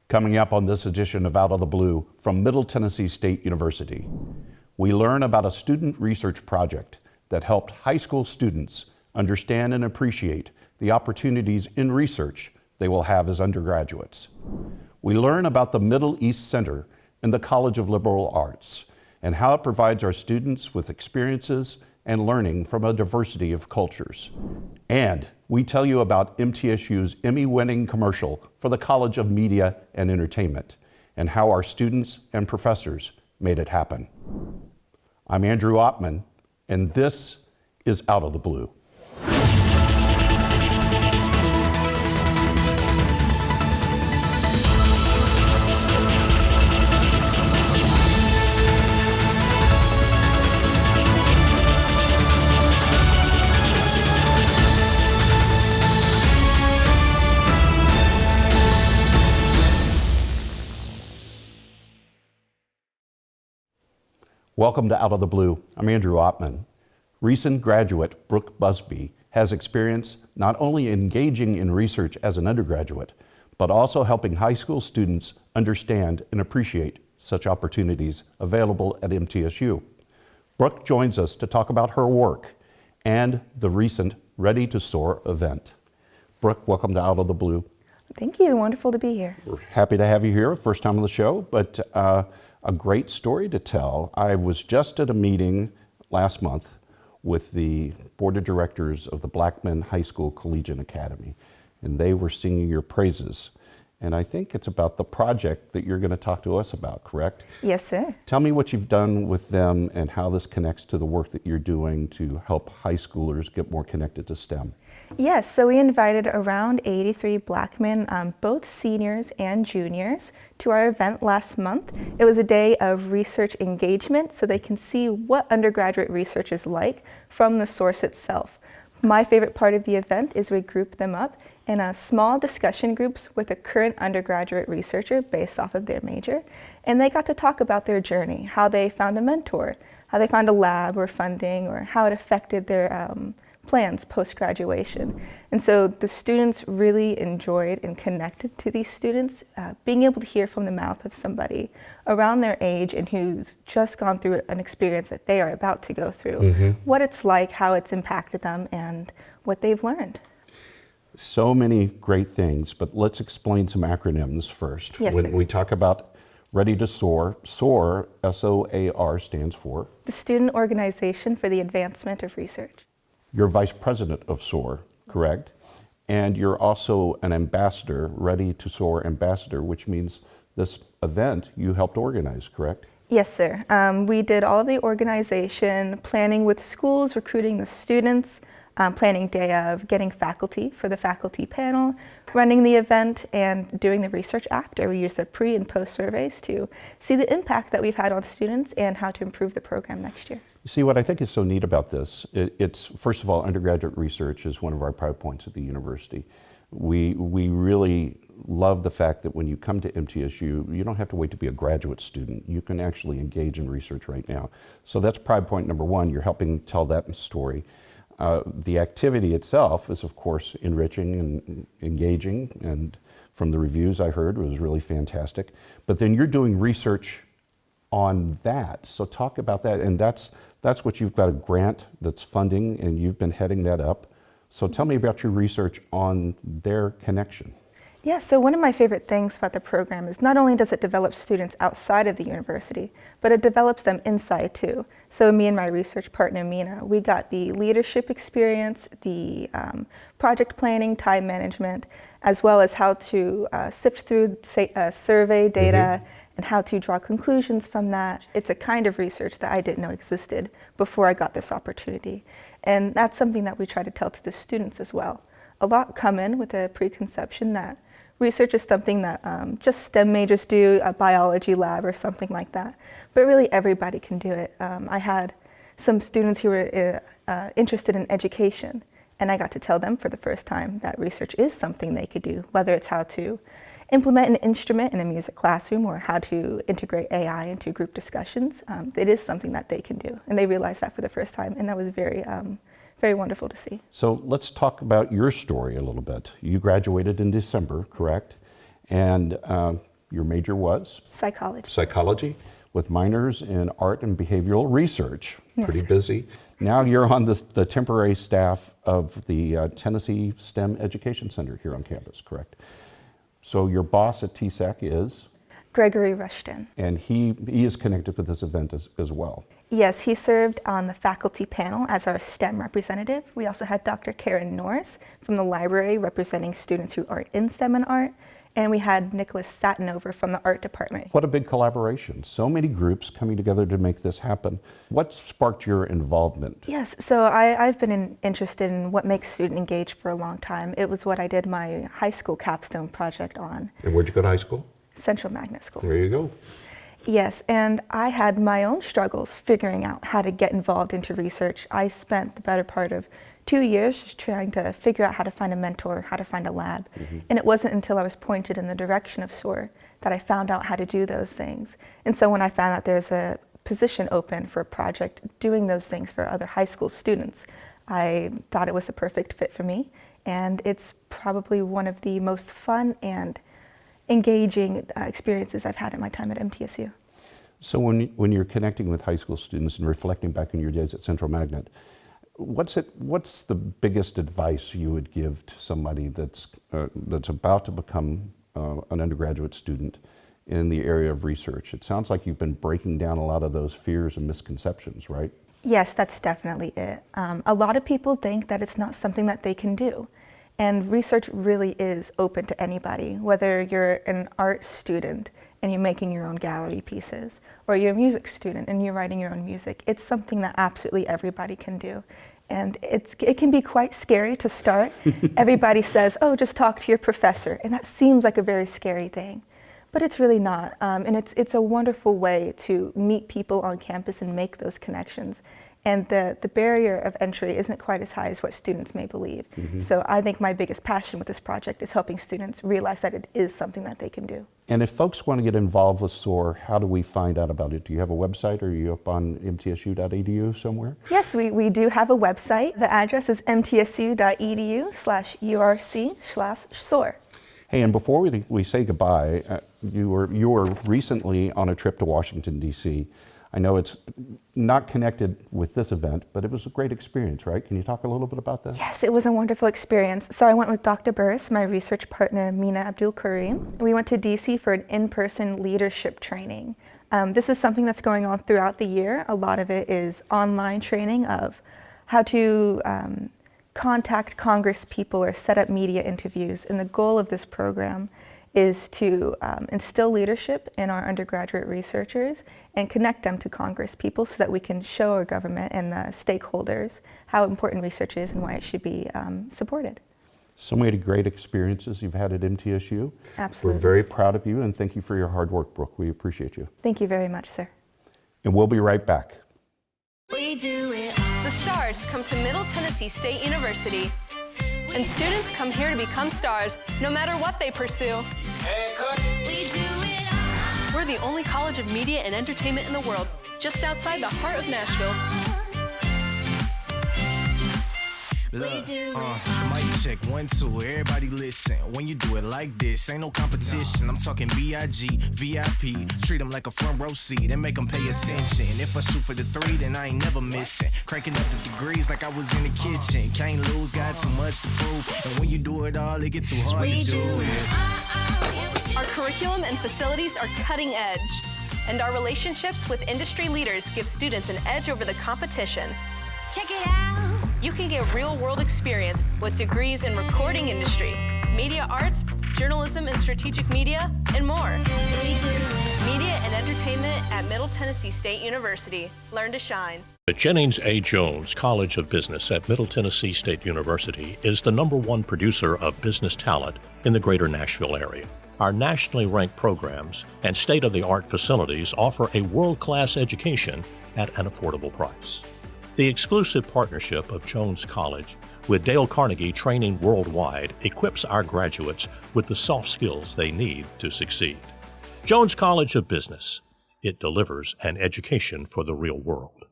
Coming up on this edition of Out of the Blue from Middle Tennessee State University, we learn about a student research project that helped high school students understand and appreciate the opportunities in research they will have as undergraduates. We learn about the Middle East Center and the College of Liberal Arts and how it provides our students with experiences and learning from a diversity of cultures. And we tell you about MTSU's Emmy-winning commercial for the College of Media and Entertainment and how our students and professors made it happen. I'm Andrew Oppmann, and this is Out of the Blue. Welcome to Out of the Blue. I'm Andrew Oppmann. Recent graduate Brooke Busby has experience not only engaging in research as an undergraduate, but also helping high school students understand and appreciate such opportunities available at MTSU. Brooke joins us to talk about her work and the recent Ready to Soar event. Brooke, welcome to Out of the Blue. Thank you. Wonderful to be here. We're happy to have you here, first time on the show, but a great story to tell. I was just at a meeting last month with the board of directors of the Blackman High School Collegiate Academy, and they were singing your praises. And I think it's about the project that you're going to talk to us about, correct? Yes, sir. Tell me what you've done with them and how this connects to the work that you're doing to help high schoolers get more connected to STEM. Yes, so we invited around 83 Blackman, both seniors and juniors, to our event last month. It was a day of research engagement so they can see what undergraduate research is like from the source itself. My favorite part of the event is we group them up in small discussion groups with a current undergraduate researcher based off of their major, and they got to talk about their journey, how they found a mentor, how they found a lab or funding, or how it affected their plans post-graduation. And so the students really enjoyed and connected to these students, being able to hear from the mouth of somebody around their age and who's just gone through an experience that they are about to go through, what it's like, how it's impacted them, and what they've learned. So many great things, but let's explain some acronyms first. Yes, when sir. we talk about Ready to Soar, SOAR, S-O-A-R, stands for? The Student Organization for the Advancement of Research. You're vice president of SOAR, correct? And you're also an ambassador, Ready to Soar ambassador, which means this event you helped organize, correct? Yes, sir. We did all of the organization, planning with schools, recruiting the students, planning day of, getting faculty for the faculty panel, running the event, and doing the research after. We used the pre and post surveys to see the impact that we've had on students and how to improve the program next year. You see, what I think is so neat about this, it's, first of all, undergraduate research is one of our pride points at the university. We really love the fact that when you come to MTSU, you don't have to wait to be a graduate student. You can actually engage in research right now. So that's pride point number one. You're helping tell that story. The activity itself is, of course, enriching and engaging, and from the reviews I heard, it was really fantastic. But then you're doing research on that. So talk about that, and that's what you've got, a grant that's funding, and you've been heading that up. So tell me about your research on their connection. Yeah, so one of my favorite things about the program is not only does it develop students outside of the university, but it develops them inside too. So me and my research partner, Mina, we got the leadership experience, the project planning, time management, as well as how to sift through survey data and how to draw conclusions from that. It's a kind of research that I didn't know existed before I got this opportunity. And that's something that we try to tell to the students as well. A lot come in with a preconception that research is something that just STEM majors do, a biology lab or something like that. But really everybody can do it. I had some students who were interested in education, and I got to tell them for the first time that research is something they could do, whether it's how to implement an instrument in a music classroom or how to integrate AI into group discussions. It is something that they can do, and they realized that for the first time, and that was very very wonderful to see. So let's talk about your story a little bit. You graduated in December, correct? And Your major was Psychology. psychology, with minors in art and behavioral research. Yes. Pretty busy. Now you're on the temporary staff of the Tennessee STEM Education Center here on campus, correct? So your boss at TSAC is? Gregory Rushton. And he is connected with this event as well. Yes, he served on the faculty panel as our STEM representative. We also had Dr. Karen Norris from the library representing students who are in STEM and art. And we had Nicholas Satinover from the art department. What a big collaboration. So many groups coming together to make this happen. What sparked your involvement? Yes, so I've been interested in what makes student engaged for a long time. It was what I did my high school capstone project on. And where'd you go to high school? Central Magnet School. There you go. Yes, and I had my own struggles figuring out how to get involved into research. I spent the better part of 2 years just trying to figure out how to find a mentor, how to find a lab. And it wasn't until I was pointed in the direction of SOAR that I found out how to do those things. And so when I found out there's a position open for a project doing those things for other high school students, I thought it was the perfect fit for me. And it's probably one of the most fun and engaging experiences I've had at my time at MTSU. So when you're connecting with high school students and reflecting back on your days at Central Magnet, what's the biggest advice you would give to somebody that's about to become an undergraduate student in the area of research? It sounds like you've been breaking down a lot of those fears and misconceptions, right? Yes, that's definitely it. A lot of people think that it's not something that they can do. And research really is open to anybody, whether you're an art student and you're making your own gallery pieces, or you're a music student and you're writing your own music. It's something that absolutely everybody can do. And it can be quite scary to start. Everybody says, oh, just talk to your professor. And that seems like a very scary thing. But it's really not. And it's a wonderful way to meet people on campus and make those connections. And the barrier of entry isn't quite as high as what students may believe. So I think my biggest passion with this project is helping students realize that it is something that they can do. And if folks want to get involved with SOAR, how do we find out about it? Do you have a website, or are you up on mtsu.edu somewhere? Yes, we do have a website. The address is mtsu.edu/urc/SOAR. Hey, and before we say goodbye, you were recently on a trip to Washington, D.C. I know it's not connected with this event, but it was a great experience, right? Can you talk a little bit about that? Yes, it was a wonderful experience. So I went with Dr. Burris, my research partner, Mina Abdul Karim. We went to DC for an in-person leadership training. This is something that's going on throughout the year. A lot of it is online training of how to contact Congress people or set up media interviews. And the goal of this program is to instill leadership in our undergraduate researchers and connect them to Congress people so that we can show our government and the stakeholders how important research is and why it should be supported. So many great experiences you've had at MTSU. Absolutely. We're very proud of you, and thank you for your hard work, Brooke. We appreciate you. Thank you very much, sir. And we'll be right back. We do it. The stars come to Middle Tennessee State University, and students come here to become stars, no matter what they pursue. We do it. We're the only college of media and entertainment in the world, just outside the heart of Nashville. Look, mic check, 1, 2, everybody listen. When you do it like this, ain't no competition. I'm talking B.I.G., VIP. Treat them like a front row seat and make them pay attention. If I shoot for the 3, then I ain't never missing. Cranking up the degrees like I was in the kitchen. Can't lose, got too much to prove. And when you do it all, it get too hard to do it. Our curriculum and facilities are cutting edge, and our relationships with industry leaders give students an edge over the competition. Check it out. You can get real-world experience with degrees in recording industry, media arts, journalism and strategic media, and more. Media and entertainment at Middle Tennessee State University. Learn to shine. The Jennings A. Jones College of Business at Middle Tennessee State University is the #1 producer of business talent in the greater Nashville area. Our nationally ranked programs and state-of-the-art facilities offer a world-class education at an affordable price. The exclusive partnership of Jones College with Dale Carnegie Training Worldwide equips our graduates with the soft skills they need to succeed. Jones College of Business. It delivers an education for the real world.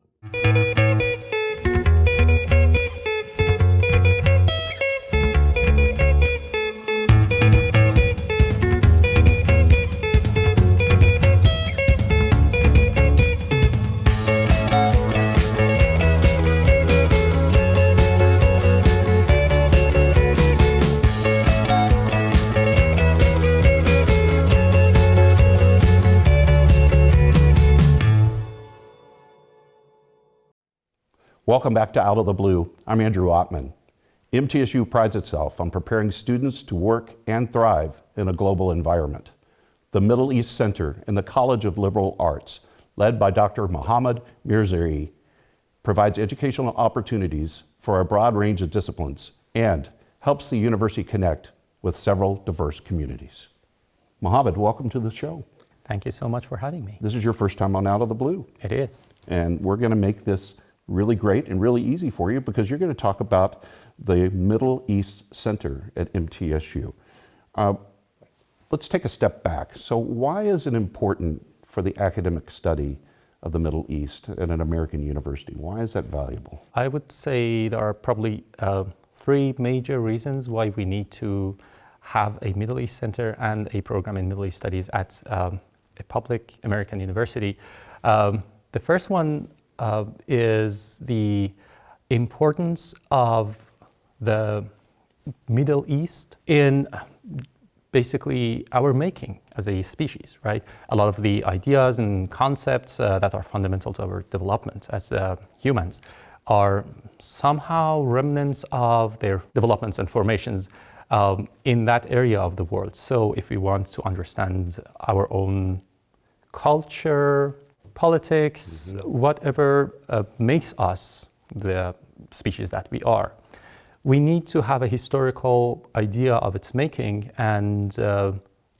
Welcome back to Out of the Blue. I'm Andrew Ottman. MTSU prides itself on preparing students to work and thrive in a global environment. The Middle East Center and the College of Liberal Arts, led by Dr. Mohammad Mirzai, provides educational opportunities for a broad range of disciplines and helps the university connect with several diverse communities. Mohammad, welcome to the show. Thank you so much for having me. This is your first time on Out of the Blue. It is. And we're going to make this really great and really easy for you because you're going to talk about the Middle East Center at MTSU. Let's take a step back. So why is it important for the academic study of the Middle East at an American university? Why is that valuable? I would say there are probably three major reasons why we need to have a Middle East Center and a program in Middle East Studies at a public American university. The first one is the importance of the Middle East in basically our making as a species, right? A lot of the ideas and concepts that are fundamental to our development as humans are somehow remnants of their developments and formations in that area of the world. So if we want to understand our own culture, politics, whatever makes us the species that we are, we need to have a historical idea of its making, and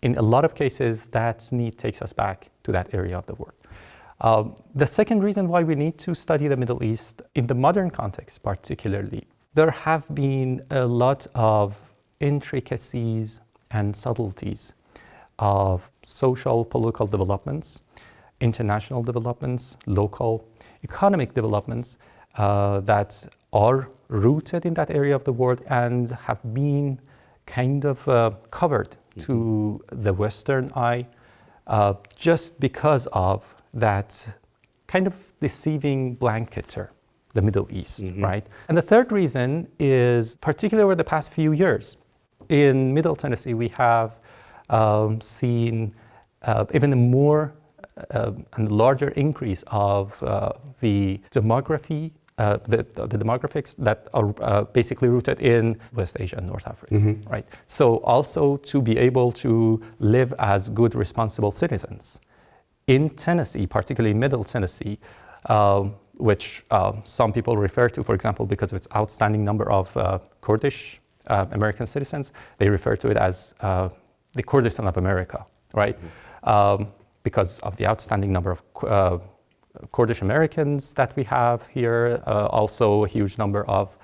in a lot of cases, that need takes us back to that area of the world. The second reason why we need to study the Middle East, in the modern context particularly, there have been a lot of intricacies and subtleties of social, political developments, international developments, local economic developments that are rooted in that area of the world and have been kind of covered to the Western eye just because of that kind of deceiving blanketer, the Middle East, right? And the third reason is, particularly over the past few years, in Middle Tennessee, we have seen even a more and larger increase of the demography, the demographics that are basically rooted in West Asia and North Africa, right? So also to be able to live as good, responsible citizens in Tennessee, particularly Middle Tennessee, which some people refer to, for example, because of its outstanding number of Kurdish American citizens, they refer to it as the Kurdistan of America, right? Because of the outstanding number of Kurdish Americans that we have here, also a huge number of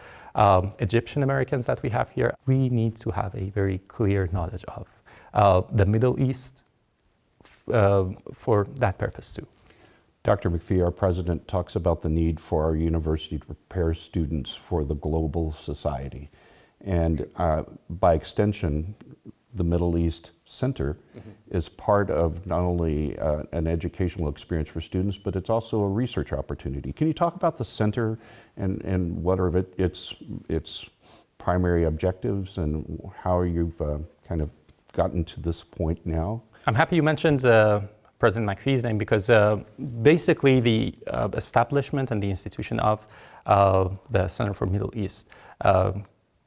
Egyptian Americans that we have here. We need to have a very clear knowledge of the Middle East for that purpose too. Dr. McPhee, our president, talks about the need for our university to prepare students for the global society. And by extension, the Middle East Center is part of not only an educational experience for students, but it's also a research opportunity. Can you talk about the center and what are its primary objectives and how you've kind of gotten to this point now? I'm happy you mentioned President McPhee's name because basically the establishment and the institution of the Center for Middle East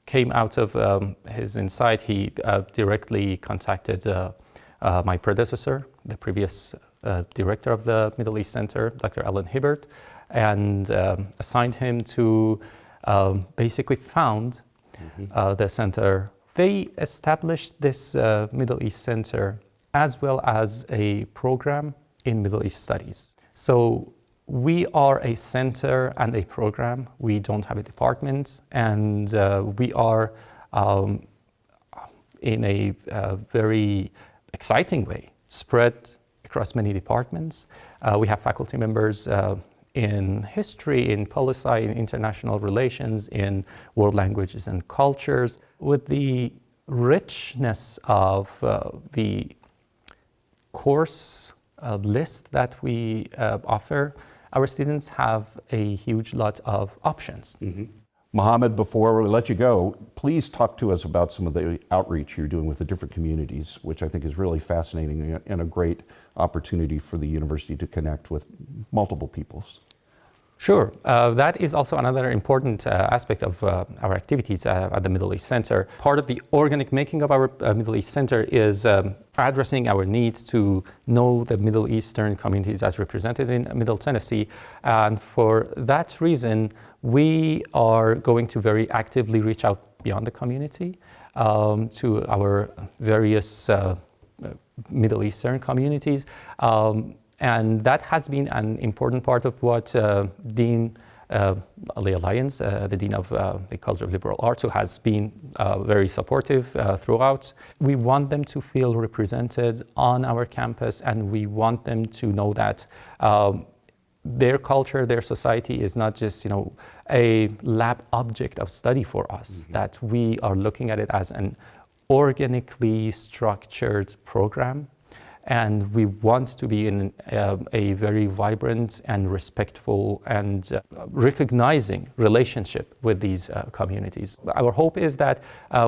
came out of his insight. He directly contacted my predecessor, the previous director of the Middle East Center, Dr. Alan Hibbert, and assigned him to basically found the center. They established this Middle East Center as well as a program in Middle East Studies. So we are a center and a program. We don't have a department, and we are in a very exciting way spread across many departments. We have faculty members in history, in policy, in international relations, in world languages and cultures. With the richness of the course list that we offer, our students have a huge lot of options. Mohammad, before we let you go, please talk to us about some of the outreach you're doing with the different communities, which I think is really fascinating and a great opportunity for the university to connect with multiple peoples. Sure. That is also another important aspect of our activities at the Middle East Center. Part of the organic making of our Middle East Center is addressing our needs to know the Middle Eastern communities as represented in Middle Tennessee. And for that reason, we are going to very actively reach out beyond the community to our various Middle Eastern communities. And that has been an important part of what Dean Leah Lyons, the Dean of the College of Liberal Arts, who has been very supportive throughout. We want them to feel represented on our campus, and we want them to know that their culture, their society is not just, a lab object of study for us, that we are looking at it as an organically structured program. And we want to be in a very vibrant and respectful and recognizing relationship with these communities. Our hope is that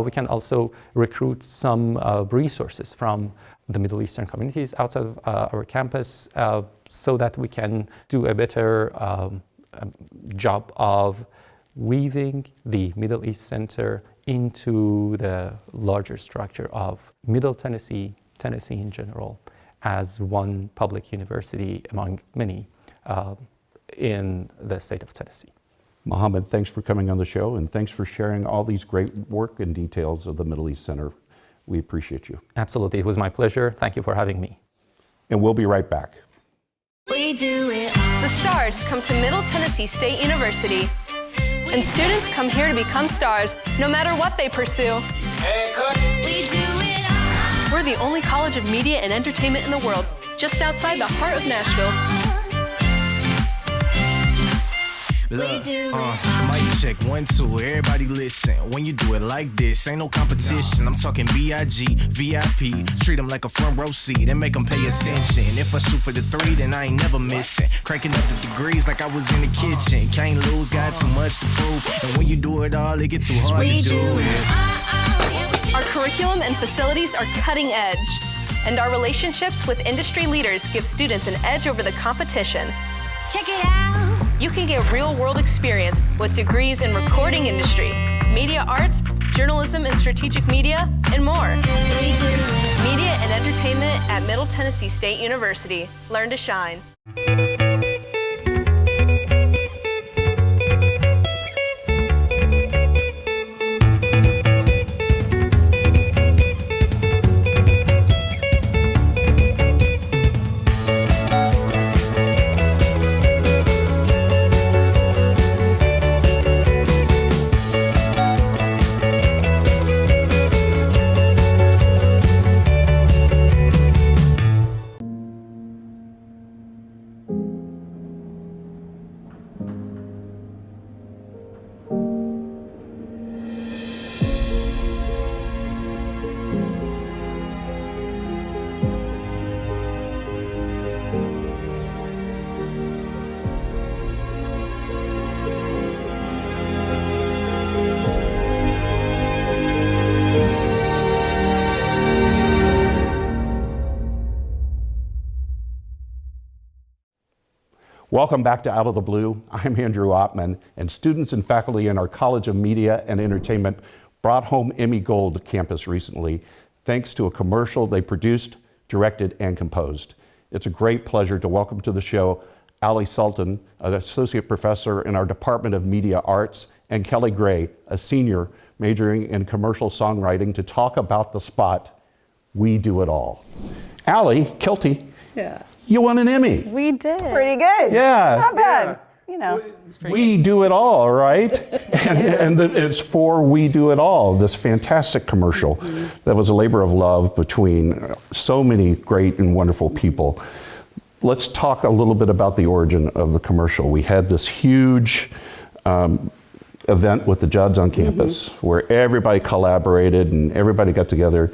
we can also recruit some resources from the Middle Eastern communities outside of our campus so that we can do a better job of weaving the Middle East Center into the larger structure of Middle Tennessee, Tennessee in general, as one public university among many in the state of Tennessee. Mohammed, thanks for coming on the show, and thanks for sharing all these great work and details of the Middle East Center. We appreciate you. Absolutely, it was my pleasure. Thank you for having me. And we'll be right back. We do it. The stars come to Middle Tennessee State University, and students come here to become stars no matter what they pursue. We do it all. We're the only college of media and entertainment in the world, just outside the heart of Nashville. Look, mic check, 1, 2, everybody listen. When you do it like this, ain't no competition. I'm talking B.I.G., VIP. Treat them like a front row seat and make them pay attention. If I shoot for the 3, then I ain't never missing. Cranking up the degrees like I was in the kitchen. Can't lose, got too much to prove. And when you do it all, it get too hard to do it. Our curriculum and facilities are cutting edge, and our relationships with industry leaders give students an edge over the competition. Check it out. You can get real-world experience with degrees in recording industry, media arts, journalism and strategic media, and more. Media and entertainment at Middle Tennessee State University. Learn to shine. Welcome back to Out of the Blue. I'm Andrew Ottman, and students and faculty in our College of Media and Entertainment brought home Emmy Gold to campus recently, thanks to a commercial they produced, directed, and composed. It's a great pleasure to welcome to the show Ali Sultan, an associate professor in our Department of Media Arts, and Kelly Gray, a senior majoring in commercial songwriting, to talk about the spot, We Do It All. Ali, Kelty, yeah. You won an Emmy. We did. Pretty good. Yeah. Not bad. You know. We Do It All, right? and it's for We Do It All, this fantastic commercial that was a labor of love between so many great and wonderful people. Let's talk a little bit about the origin of the commercial. We had this huge event with the Judds on campus where everybody collaborated and everybody got together,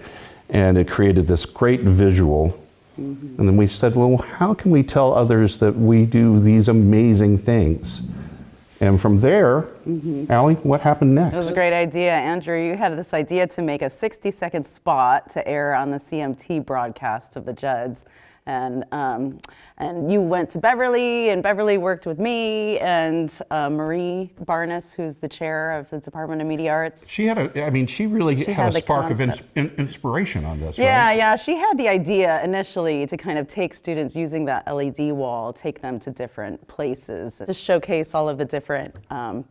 and it created this great visual. And then we said, well, how can we tell others that we do these amazing things? And from there, Ali, what happened next? It was a great idea. Andrew, you had this idea to make a 60-second spot to air on the CMT broadcast of the Judds. And you went to Beverly, and Beverly worked with me and Marie Barnes, who's the chair of the Department of Media Arts. She really had had a the spark of concept. inspiration on this, Yeah, right? yeah. She had the idea initially to kind of take students using that LED wall, take them to different places to showcase all of the different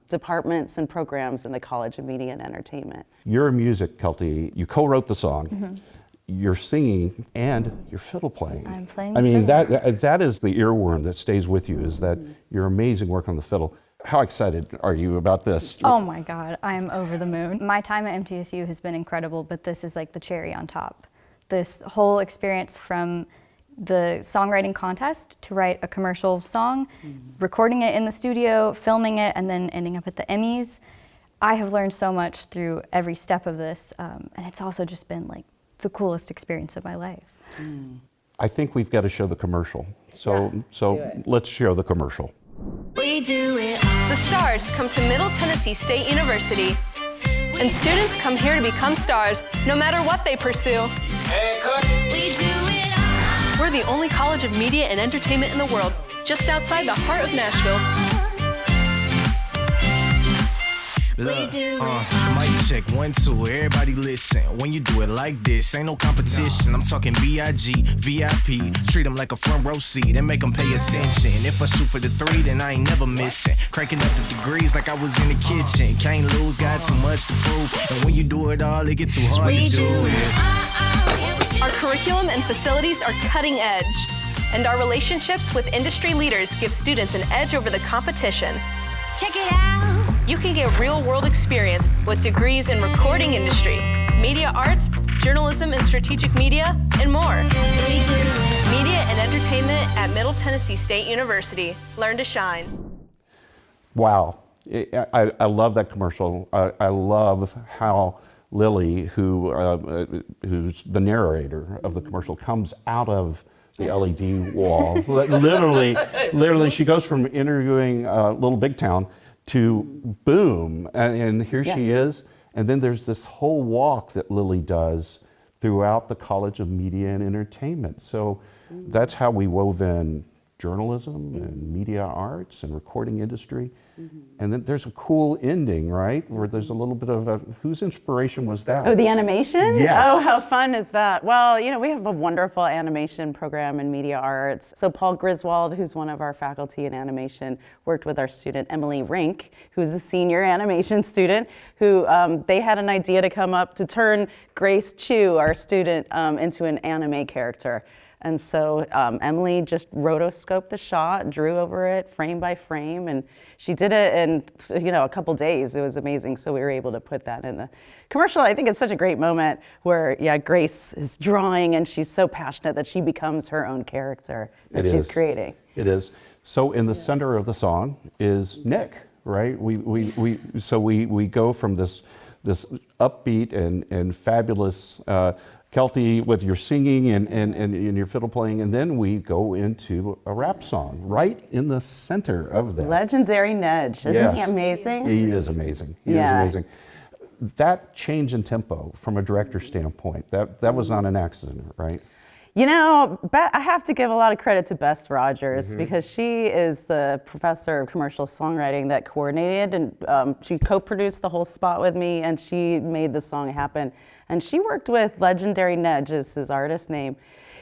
departments and programs in the College of Media and Entertainment. Your music, Kelty, you co-wrote the song. You're singing and you're fiddle playing. I'm playing I mean, fiddle. that is the earworm that stays with you, is that your amazing work on the fiddle. How excited are you about this? Oh my God, I'm over the moon. My time at MTSU has been incredible, but this is like the cherry on top. This whole experience from the songwriting contest to write a commercial song, recording it in the studio, filming it, and then ending up at the Emmys. I have learned so much through every step of this, and it's also just been like the coolest experience of my life. I think we've got to show the commercial. So let's show the commercial. We do it. The stars come to Middle Tennessee State University, and students come here to become stars, no matter what they pursue. We do it all. We're the only college of media and entertainment in the world, just outside the heart of Nashville. Look, mic check, 1, 2, everybody listen. When you do it like this, ain't no competition. I'm talking B.I.G., VIP. Treat them like a front row seat and make them pay attention. If I shoot for the 3, then I ain't never missing. Cranking up the degrees like I was in the kitchen. Can't lose, got too much to prove. And when you do it all, it get too hard to do it. Our curriculum and facilities are cutting edge, and our relationships with industry leaders give students an edge over the competition. Check it out. You can get real-world experience with degrees in recording industry, media arts, journalism and strategic media, and more. Media and entertainment at Middle Tennessee State University. Learn to shine. Wow. I love that commercial. I love how Lily, who's the narrator of the commercial, comes out of the LED wall. Literally, she goes from interviewing Little Big Town to boom, and here she is. And then there's this whole walk that Lily does throughout the College of Media and Entertainment. So that's how we wove in journalism and media arts and recording industry. And then there's a cool ending, right? Where there's a little bit of whose inspiration was that? Oh, the animation? Yes. Oh, how fun is that? Well, you know, we have a wonderful animation program in media arts. So Paul Griswold, who's one of our faculty in animation, worked with our student Emily Rink, who's a senior animation student, who they had an idea to come up to turn Grace Chu, our student, into an anime character. And so Emily just rotoscoped the shot, drew over it frame by frame, and she did it in a couple days. It was amazing. So we were able to put that in the commercial. I think it's such a great moment where, Grace is drawing and she's so passionate that she becomes her own character that she's creating. It is. So in the center of the song is Nick, right? We go from this upbeat and fabulous Kelty with your singing and your fiddle playing, and then we go into a rap song right in the center of that. Legendary Nedge, isn't he amazing? He is amazing. He is amazing. That change in tempo from a director standpoint, that was not an accident, right? You know, I have to give a lot of credit to Bess Rogers because she is the professor of commercial songwriting that coordinated, and she co-produced the whole spot with me, and she made the song happen. And she worked with Legendary Nedge, is his artist name.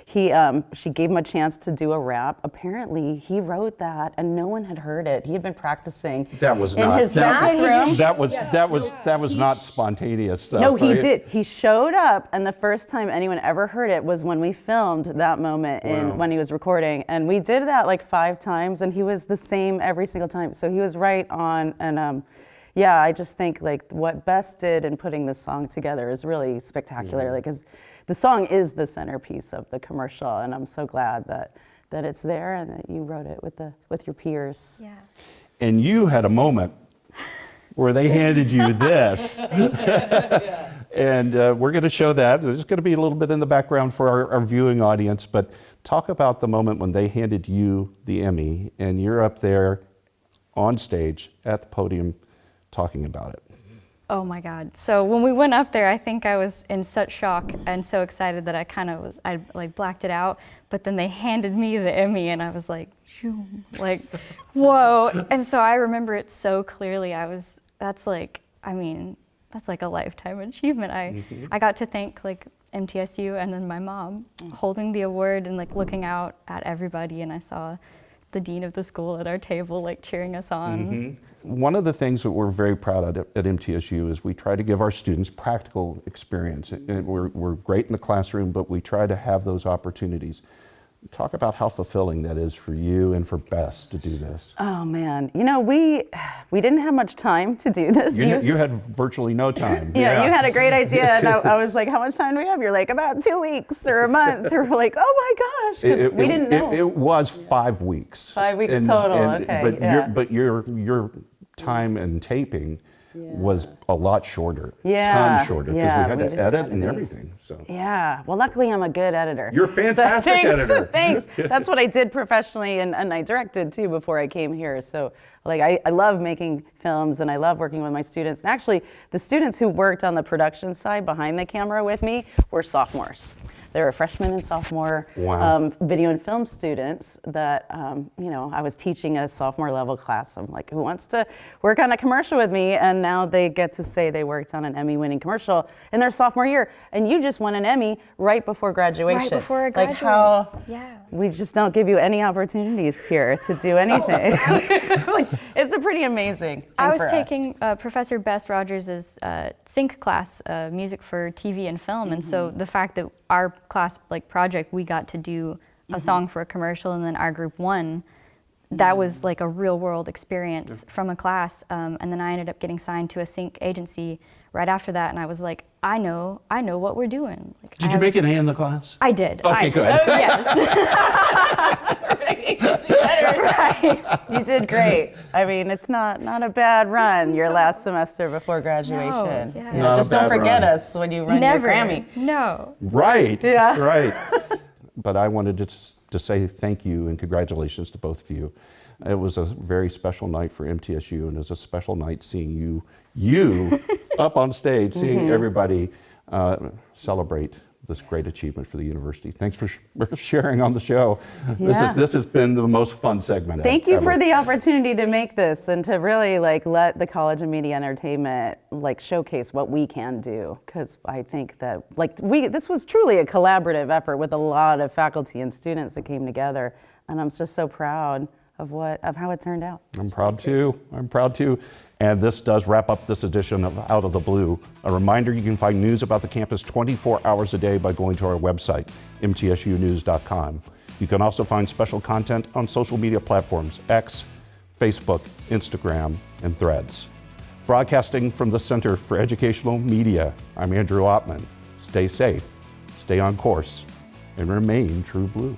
She gave him a chance to do a rap. Apparently, he wrote that, and no one had heard it. He had been practicing in his bathroom. That was not spontaneous stuff. No, he right? did. He showed up, and the first time anyone ever heard it was when we filmed that moment when he was recording. And we did that like 5 times, and he was the same every single time. So he was right on. And I just think like what Bess did in putting this song together is really spectacular. Like, 'cause the song is the centerpiece of the commercial, and I'm so glad that it's there and that you wrote it with your peers. Yeah. And you had a moment where they handed you this. And we're going to show that. There's going to be a little bit in the background for our viewing audience, but talk about the moment when they handed you the Emmy and you're up there on stage at the podium talking about it. Oh my God. So when we went up there, I think I was in such shock and so excited that I like blacked it out. But then they handed me the Emmy and I was like, shoo, like, whoa. And so I remember it so clearly. That's like a lifetime achievement. I got to thank like MTSU and then my mom holding the award and like looking out at everybody, and I saw the dean of the school at our table like cheering us on. One of the things that we're very proud of at MTSU is we try to give our students practical experience. And we're great in the classroom, but we try to have those opportunities. Talk about how fulfilling that is for you and for Bess to do this. Oh man, you know, we didn't have much time to do this. You had virtually no time. Yeah, you had a great idea, and I was like, how much time do we have? You're like, about 2 weeks or a month. Or we're like, oh my gosh, because we didn't know. It was 5 weeks. 5 weeks total, okay. But your time and taping was a lot shorter. Yeah, Tons shorter, because yeah, we had we to just edit had to and be- everything. So. Yeah, well, luckily I'm a good editor. You're a fantastic thanks, editor. Thanks. That's what I did professionally, and I directed too before I came here. So, like, I love making films, and I love working with my students. And actually, the students who worked on the production side behind the camera with me were sophomores. They were freshmen and sophomore video and film students that, I was teaching a sophomore level class. I'm like, who wants to work on a commercial with me? And now they get to say they worked on an Emmy-winning commercial in their sophomore year. And you just won an Emmy right before graduation. Right before I graduated. Like how Yeah. we just don't give you any opportunities here to do anything. Like, it's a pretty amazing thing I was for us. taking Professor Bess Rogers' sync class, music for TV and film, and so the fact that our class project, we got to do a song for a commercial, and then our group won. That was like a real world experience from a class, and then I ended up getting signed to a sync agency right after that, and I was like, I know what we're doing. Like, Did you make an A in the class? I did. Okay, good. Yes. Right. You did great. I mean, it's not a bad run your last semester before graduation. yeah. You know, Not a just don't bad forget run. us when you run Never. your Grammy. No. Right. Yeah. Right. But I wanted to say thank you and congratulations to both of you. It was a very special night for MTSU, and it was a special night seeing you up on stage, seeing everybody celebrate this great achievement for the university. Thanks for sharing on the show. Yeah. This has been the most fun segment Thank you ever. for the opportunity to make this and to really let the College of Media Entertainment showcase what we can do, because I think that this was truly a collaborative effort with a lot of faculty and students that came together, and I'm just so proud of how it turned out. I'm proud too. And this does wrap up this edition of Out of the Blue. A reminder, you can find news about the campus 24 hours a day by going to our website, mtsunews.com. You can also find special content on social media platforms, X, Facebook, Instagram, and Threads. Broadcasting from the Center for Educational Media, I'm Andrew Ottman. Stay safe, stay on course, and remain true blue.